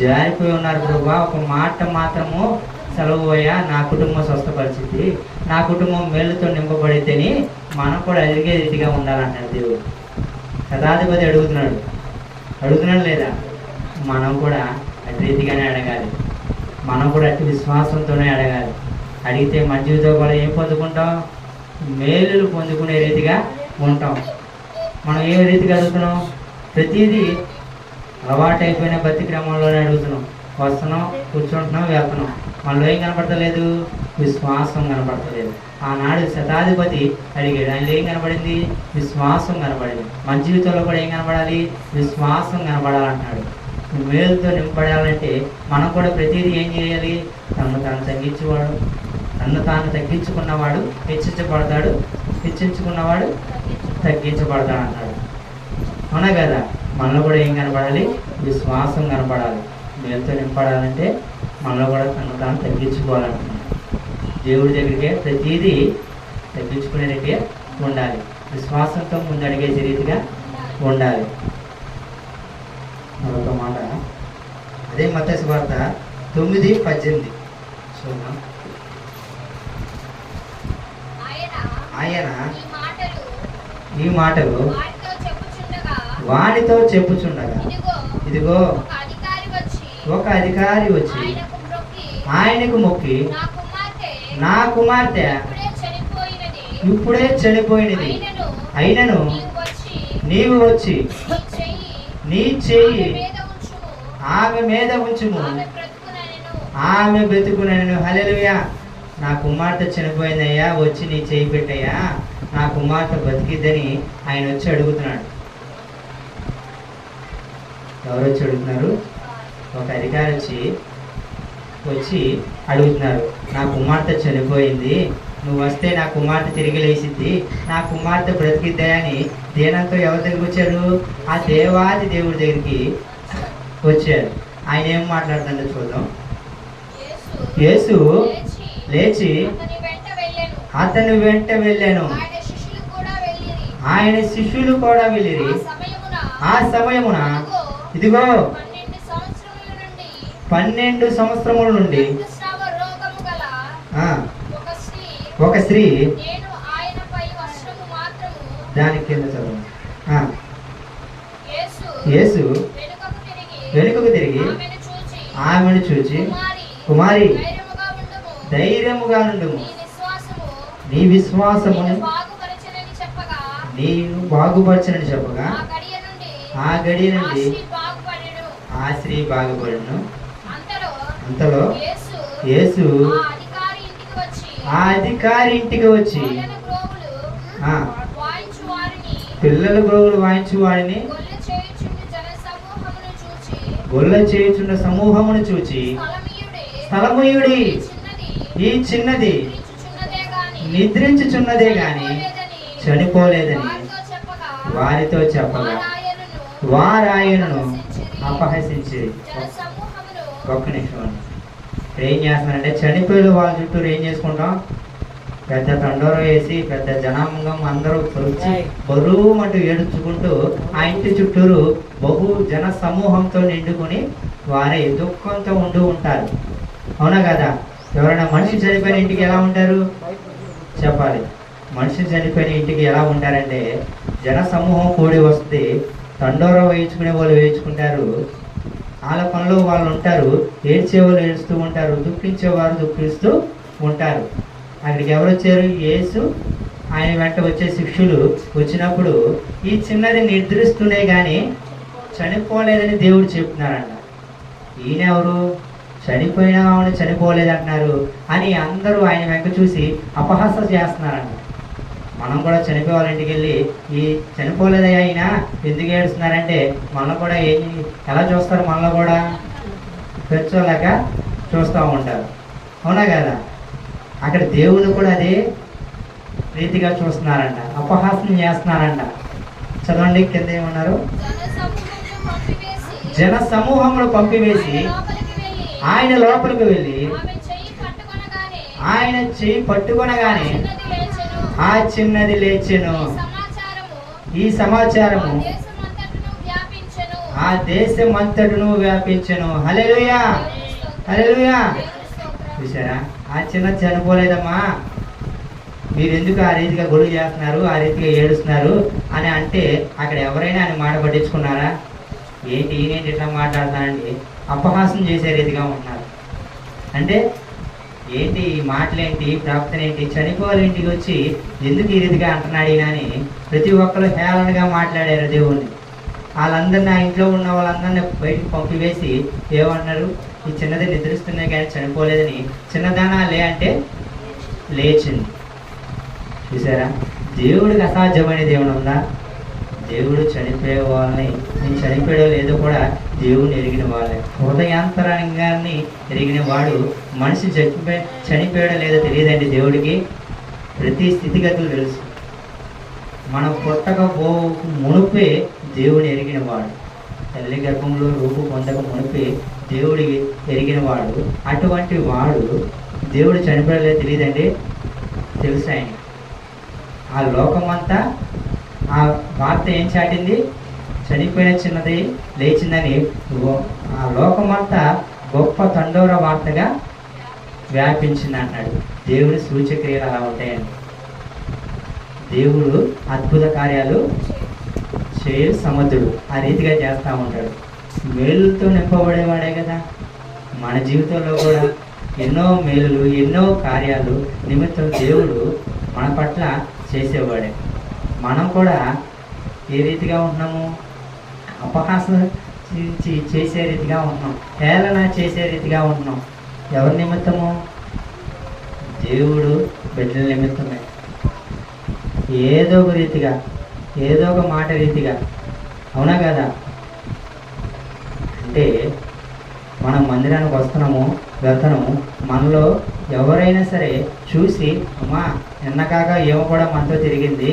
జారిపోయి ఉన్నారు ప్రభా, ఒక మాట మాత్రము సెలవు అయ్యా, నా కుటుంబం స్వస్థపరిచింది, నా కుటుంబం మేలుతో నింపబడిద్దని మనం కూడా ఎదిగే రీతిగా ఉండాలంటాడు దేవుడు. శతాధిపతి అడుగుతున్నాడు లేదా? మనం కూడా అటు రీతిగానే అడగాలి. మనం కూడా అటు విశ్వాసంతోనే అడగాలి. అడిగితే మన జీవితంలో కూడా ఏం పొందుకుంటాం? మేలులు పొందుకునే రీతిగా ఉంటాం. మనం ఏ రీతిగా అడుగుతున్నాం? ప్రతిదీ అలవాటైపోయిన భక్తి క్రమంలోనే అడుగుతున్నాం. వస్తున్నాం, కూర్చుంటున్నాం, వెళ్తున్నాం. మనలో ఏం కనపడతలేదు? విశ్వాసం కనపడతలేదు. ఆనాడు శతాధిపతి అడిగాడు, ఆయనలో ఏం కనపడింది? విశ్వాసం కనపడింది. మన జీవితంలో కూడా ఏం కనపడాలి? విశ్వాసం కనపడాలంటున్నాడు. మేలుతో నింపడాలంటే మనం కూడా ప్రతిదీ ఏం చేయాలి? తను తాను తగ్గించుకున్నవాడు హెచ్చించబడతాడు, హెచ్చించుకున్నవాడు తగ్గించబడతాడు అన్నాడు. అవునా కదా? మనలో కూడా ఏం కనపడాలి? విశ్వాసం కనపడాలి. మేలుతో నింపడాలంటే మనలో కూడా తాను తగ్గించుకోవాలంటున్నాడు. దేవుడి దగ్గరికే ప్రతిదీ తగ్గించుకునేదికే ఉండాలి. విశ్వాసంతో ముందు అడిగేసే రీతిగా ఉండాలి. మరొక మాట, అదే మత్తయి సువార్త 9:18 చూద్దాం. ఆయన ఈ మాటలు వానితో చెప్పుచుండగా, ఇదిగో ఒక అధికారి వచ్చి ఆయనకు మొక్కి, నా కుమార్తె ఇప్పుడే చనిపోయినది, అయినను నీవు వచ్చి నీ చెయ్యి ఆమె మీద ఉంచుము, ఆమె బ్రతుకునను. హల్లెలూయా. నా కుమార్తె చనిపోయిందయ్యా, వచ్చి నీ చేయి పెట్టయ్యా, నా కుమార్తె బతికిద్దని ఆయన వచ్చి అడుగుతున్నాడు. ఎవరు వచ్చి అడుగుతున్నారు? ఒక అధికారి వచ్చి అడుగుతున్నారు, నా కుమార్తె చనిపోయింది, నువ్వు వస్తే నా కుమార్తె తిరిగి లేచిద్ది, నా కుమార్తె బ్రతికిద్దాయని దేనంతో ఎవరి దగ్గరికి వచ్చారు? ఆ దేవాది దేవుడి దగ్గరికి వచ్చారు. ఆయన ఏం మాట్లాడుతుందో చూద్దాం. యేసు లేచి అతని వెంట వెళ్ళాను, ఆయన శిష్యులు కూడా వెళ్ళిరి. ఆ సమయమున ఇదిగో 12 సంవత్సరముల నుండి ఒక స్త్రీ, దాని కింద చదువు, యేసు వెనుకకు తిరిగి ఆమెను చూచి, కుమారి ధైర్యముగా నుండుము, నీ విశ్వాసమును నేను బాగుపరచనని చెప్పగా ఆ గడియ నుండి ఆ స్త్రీ బాగుపడును. అంతలో యేసు ఆ అధికారి ఇంటికి వచ్చి పిల్లల గ్రోవులు వాయించు వాడిని గొల్ల చేయుచున్న సమూహమును చూచి, స్థలముయుడి, ఈ చిన్నది నిద్రించుచున్నదే గాని చనిపోలేదని వారితో చెప్పగా వారాయనను అపహసించి. ఒక్క నిమిషం. ఏం చేస్తున్నారంటే, చనిపోయిన వాళ్ళ చుట్టూ ఏం చేసుకుంటాం? పెద్ద తండోర వేసి పెద్ద జనాంగం అందరూ వచ్చి బరువు అంటూ ఏడుచుకుంటూ ఆ ఇంటి చుట్టూరు బహు జన సమూహంతో నిండుకొని వారే దుఃఖంతో ఉంటూ ఉంటారు. అవునా కదా? ఎవరైనా మనిషి చనిపోయిన ఇంటికి ఎలా ఉంటారు చెప్పాలి? మనిషి చనిపోయిన ఇంటికి ఎలా ఉంటారంటే, జన సమూహం కూడి వస్తే తండోర వేయించుకునే వాళ్ళు వేయించుకుంటారు, వాళ్ళ పనిలో వాళ్ళు ఉంటారు, ఏడ్చేవాళ్ళు ఏడుస్తూ ఉంటారు, దుఃఖించేవారు దుఃఖిస్తూ ఉంటారు. అక్కడికి ఎవరు వచ్చారు? యేసు, ఆయన వెంట వచ్చే శిష్యులు వచ్చినప్పుడు ఈ చిన్నది నిద్రిస్తూనే కానీ చనిపోలేదని దేవుడు చెప్తున్నారంట. ఈయన ఎవరు? చనిపోయిన ఆవిడ చనిపోలేదంటున్నారు అని అందరూ ఆయన వెంక చూసి అపహాసం చేస్తున్నారంట. మనం కూడా చనిపోయే వాళ్ళ ఇంటికి వెళ్ళి ఈ చనిపోలేదా ఆయన ఎందుకు ఏడుస్తున్నారంటే మనల్ని కూడా ఎలా చూస్తారు? మనలో కూడా పెంచోలేక చూస్తూ ఉంటారు, అవునా కదా? అక్కడ దేవుడు కూడా అదే రీతిగా చూస్తున్నారంట, అపహాసం చేస్తున్నారంట. చదవండి కింద ఏమన్నారు? జన సమూహమును పంపివేసి ఆయన లోపలికి వెళ్ళి ఆయన చెయ్యి పట్టుకొనగానే ఆ చిన్నది లేచెను. ఈ సమాచారము ఆ దేశమంతటను వ్యాపించెను. హల్లెలూయా, హల్లెలూయా. చూసారా? ఆ చిన్న చనిపోలేదమ్మా, మీరు ఎందుకు ఆ రీతిగా గొడుగు చేస్తున్నారు, ఆ రీతిగా ఏడుస్తున్నారు అని అంటే అక్కడ ఎవరైనా ఆయన మాట పట్టించుకున్నారా? ఏంటి ఈయనేంటి ఇట్లా మాట్లాడతానండి, అపహాసం చేసే రీతిగా ఉంటున్నారు. అంటే ఏంటి ఈ మాటలేంటి, ప్రాప్తన ఏంటి, చనిపోవాలి ఇంటికి వచ్చి ఎందుకు ఈ రీతిగా అంటున్నాడు ఈయన అని ప్రతి ఒక్కరు హేళనగా మాట్లాడారు దేవుణ్ణి. వాళ్ళందరినీ, ఆ ఇంట్లో ఉన్న వాళ్ళందరినీ బయటకు పంపివేసి ఏమన్నారు? ఈ చిన్నది నిద్రిస్తున్నాయి కానీ చనిపోలేదని. చిన్నదానా లే అంటే లేచింది. చూసారా? దేవుడికి అసాధ్యమైన దేవుడు ఉందా? దేవుడు చనిపోయే వాళ్ళని, నేను చనిపోయాడో లేదో కూడా దేవుడిని ఎరిగిన వాళ్ళే. హృదయాంతరంగాన్ని ఎరిగిన వాడు మనిషి చనిపోయాడో లేదో తెలియదండి దేవుడికి. ప్రతి స్థితిగతులు తెలుసు. మనం పుట్టకపో మునుపే దేవుని ఎరిగిన వాడు, తల్లి గర్భంలో రూపు పొందక మునిపే దేవుడి ఎరిగిన వాడు. అటువంటి వాడు దేవుడు చనిపోయలేదు తెలియదండి, తెలుసు ఆయన. ఆ లోకమంతా ఆ వార్త ఏం చాటింది? చనిపోయిన చిన్నది లేచిందని. ఆ లోకమంతా గొప్ప తండోర వార్తగా వ్యాపించింది అన్నాడు. దేవుడి సూచక్రియలు అలా ఉంటాయండి. దేవుడు అద్భుత కార్యాలు చేయు సమర్థుడు, ఆ రీతిగా చేస్తూ ఉంటాడు. మేలుతో నింపబడేవాడే కదా. మన జీవితంలో కూడా ఎన్నో మేలులు, ఎన్నో కార్యాలు నిమిత్తం దేవుడు మన పట్ల చేసేవాడే. మనం కూడా ఏ రీతిగా ఉంటున్నాము? అపహాసం చేసే రీతిగా ఉంటున్నాం, హేళన చేసే రీతిగా ఉంటున్నాం. ఎవరి నిమిత్తము? దేవుడు బిడ్డల నిమిత్తమే. ఏదో ఒక రీతిగా, ఏదో ఒక మాట రీతిగా, అవునా కదా? అంటే మనం మందిరానికి వస్తున్నాము, వెళ్తున్నాము, మనలో ఎవరైనా సరే చూసి అమ్మా ఎన్నకాక ఏమో కూడా మనతో తిరిగింది,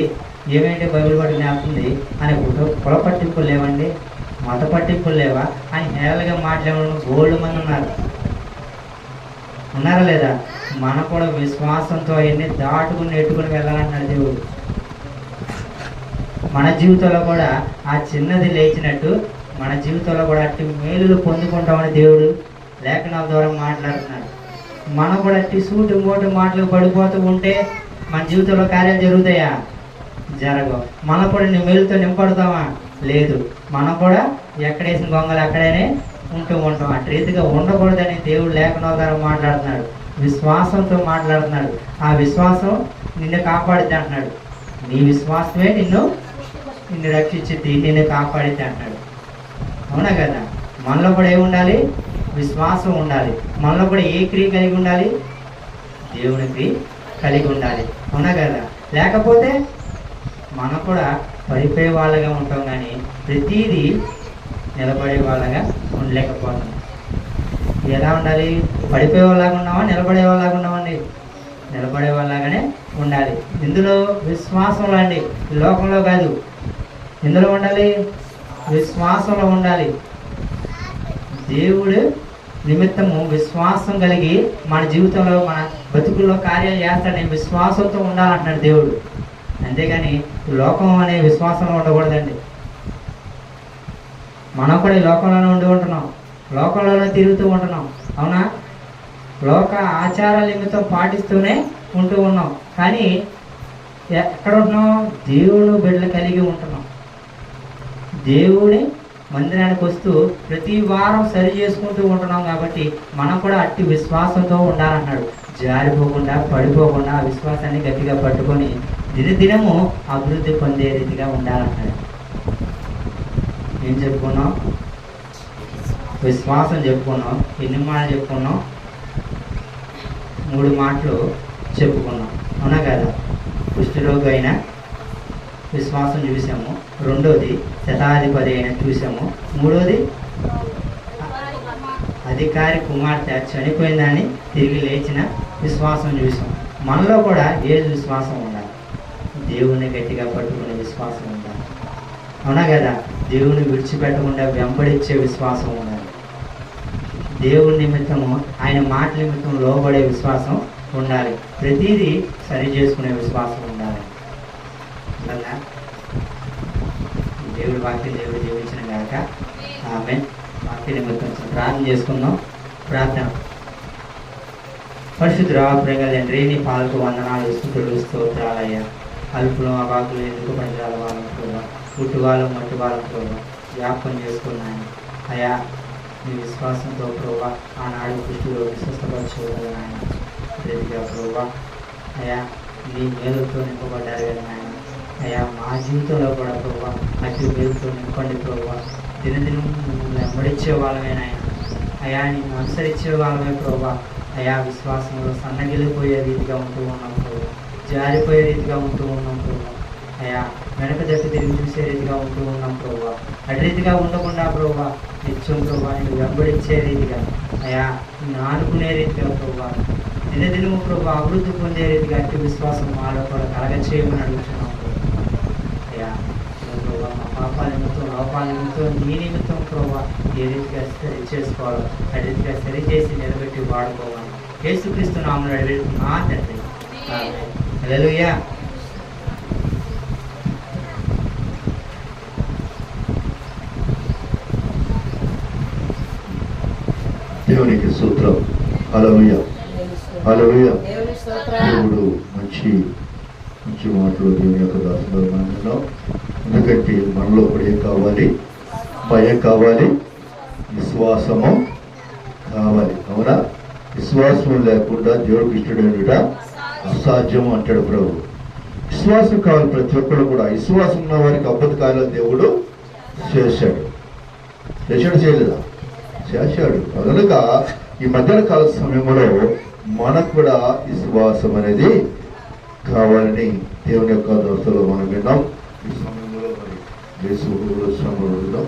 ఏమేంటి బైబిల్ పట్టి నేస్తుంది అని కుల పట్టింపులు లేవండి, మత పట్టింపులు లేవా అని హేళగా మాట్లాడడం గోల్డ్ మంది ఉన్నారా లేదా? మన కూడా విశ్వాసంతో అవన్నీ దాటుకుని నెట్టుకుని వెళ్ళాలంటున్నాడు దేవుడు. మన జీవితంలో కూడా ఆ చిన్నది లేచినట్టు మన జీవితంలో కూడా అట్టి మేలులు పొందుకుంటామని దేవుడు లేఖనాల ద్వారా మాట్లాడుతున్నాడు. మనం కూడా అట్టి సూటు మోటు మాటలు పడిపోతూ ఉంటే మన జీవితంలో కార్యాలు జరుగుతాయా? జరగవు. మనం కూడా మేలుతో నింపడతామా? లేదు. మనం కూడా ఎక్కడేసిన గొంగలు అక్కడనే ఉంటూ ఉంటాం. అటు రీతిగా ఉండకూడదని దేవుడు లేఖనాల ద్వారా మాట్లాడుతున్నాడు, విశ్వాసంతో మాట్లాడుతున్నాడు. ఆ విశ్వాసం నిన్ను కాపాడితే అంటున్నాడు. నీ విశ్వాసమే నిన్ను రక్షించింది, నిన్ను కాపాడితే అంటున్నాడు. అవునా కదా? మనలో కూడా ఏమి ఉండాలి? విశ్వాసం ఉండాలి. మనలో కూడా ఏ క్రియ కలిగి ఉండాలి? దేవుని క్రియ కలిగి ఉండాలి. అవునా కదా? లేకపోతే మనం కూడా పడిపోయే వాళ్ళగా ఉంటాం, కానీ ప్రతీదీ నిలబడే వాళ్ళగా ఉండలేకపోతాం. ఎలా ఉండాలి? పడిపోయే వాళ్ళగా ఉన్నామా, నిలబడే వాళ్ళగా ఉన్నామండి? నిలబడే వాళ్ళగానే ఉండాలి. ఇందులో విశ్వాసంలో అండి, లోకంలో కాదు. ఇందులో ఉండాలి, విశ్వాసంలో ఉండాలి. దేవుడు నిమిత్తము విశ్వాసం కలిగి మన జీవితంలో, మన బతుకుల్లో కార్యాలు చేస్తాడని విశ్వాసంతో ఉండాలంటున్నాడు దేవుడు. అంతేగాని లోకం అనే విశ్వాసంలో ఉండకూడదండి. మనం కూడా ఈ లోకంలోనే ఉంటున్నాం, లోకంలోనే తిరుగుతూ ఉంటున్నాం. అవునా? లోక ఆచారాల నిమిత్తం పాటిస్తూనే ఉంటూ ఉన్నాం. కానీ ఎక్కడ ఉంటున్నాం? దేవుడు బిడ్డలు కలిగి ఉంటున్నాం. దేవుని మందిరానికి వస్తూ ప్రతి వారం సరి చేసుకుంటూ ఉంటున్నాం కాబట్టి మనం కూడా అట్టి విశ్వాసంతో ఉండాలన్నాడు. జారిపోకుండా పడిపోకుండా ఆ విశ్వాసాన్ని గట్టిగా పట్టుకొని దినదినము అభివృద్ధి పొందే రీతిగా ఉండాలన్నాడు. ఏం చెప్పుకున్నాం? విశ్వాసం చెప్పుకున్నాం. ఎన్ని మాటలు చెప్పుకున్నాం? 3 మాటలు చెప్పుకున్నాం, అవునా కదా? కుష్ఠరోగి అయినా విశ్వాసం చూసాము, రెండోది శతాధిపతి అయినా చూసాము, మూడోది అధికారి కుమార్తె చనిపోయిందని తిరిగి లేచిన విశ్వాసం చూసాం. మనలో కూడా ఏది విశ్వాసం ఉండాలి? దేవుణ్ణి గట్టిగా పట్టుకునే విశ్వాసం ఉండాలి, అవునా కదా? దేవుని విడిచిపెట్టకుండా వెంబడించే విశ్వాసం ఉండాలి. దేవుని నిమిత్తము, ఆయన మాట నిమిత్తం లోబడే విశ్వాసం ఉండాలి. ప్రతిదీ సరి చేసుకునే విశ్వాసం ఉండాలి. ఉండాలా? దేవుడి వాక్యం దేవుడు జీవించిన గాక. ఆమె వాక్య నిమిత్తం ప్రార్థన చేసుకుందాం. ప్రార్థన. పరిశుద్ధుడా, ప్రేమ తండ్రి, నీ పాలకు వందనాలు, స్తుతులు, స్తోత్రాలయ్యా. అల్పులు అబాకులు ఎందుకు పనిచేయాలి వాళ్ళని కూడా, పుట్టు వాళ్ళు మట్టి వాళ్ళని కూడా జ్ఞాపకం చేసుకున్నాను అయ్యా. నీ విశ్వాసంతో ప్రభా ఆనాడు కృష్ణులో విశ్వస్తపరచుకోవాలి నాయన. ప్రతిగా ప్రభా అయ్యా నీ మేలుతో నింపబడ్డారు కదా నాయన. అయ్యా మా జీవితంలో కూడా ప్రభా అతి మేలుతో నింపండి ప్రభా. దినదినం మిమ్మల్ని వెంబడించే వాళ్ళమే నాయన. అయ్యా నిన్ను అనుసరించే వాళ్ళమే ప్రభా. అయ్యా విశ్వాసంలో సన్నగిలిపోయే రీతిగా ఉంటూ ఉన్నాం ప్రభా, జారిపోయే రీతిగా ఉంటూ ఉన్నాం ప్రభా. అయ్యా వెనక దక్కి తిరిగి చూసే రీతిగా ఉంటూ ఉన్నాం ప్రభా. అటు రీతిగా ఉండకుండా ప్రభా నిత్యం ప్రభా నేను వెంబడించే రీతిగా, అయ్యా నిన్ను ఆనుకునే రీతిగా ప్రభా, దినదినము ప్రభా అభివృద్ధి పొందే రీతిగా అట్టి విశ్వాసం మాలో కూడా కలగచేయమని అడుగుతున్నాం ప్రభా. అయ్యా ప్రభా మా పాపాల నిమిత్తం, లోపాల నిమిత్తం, నీ నిమిత్తం ప్రభా ఏ రీతిగా సరి చేసుకోవాలో అటు రీతిగా సరిచేసి నిలబెట్టి వాడుకోవాలి. యేసుక్రీస్తు నామములో అడిగిన తండ్రి, ఆమేన్. హల్లెలూయా. దేవునికి సూత్రం. హల్లెలూయా, హల్లెలూయా. దేవుడు మంచి మంచి మాటలు దేవుని యొక్క దాసులో మనం. ఎందుకంటే మనలో కూడా ఏం కావాలి? భయం కావాలి, విశ్వాసము కావాలి, అవునా? విశ్వాసం లేకుండా దేవుడికి ఇష్టడేట అసాధ్యం అంటాడు ప్రభు. విశ్వాసం కావాలి ప్రతి ఒక్కరు కూడా. విశ్వాసం ఉన్న వారికి అద్భుత కార్యాలు దేవుడు చేశాడు. చేయలేదా? చేశాడు. కనుక ఈ మధ్యాహ్న కాల సమయంలో మనకు కూడా విశ్వాసం అనేది కావాలని దేవుని యొక్క దోస్తలో మనం విన్నాం. ఈ సమయంలో మరి యేసు శ్రమలో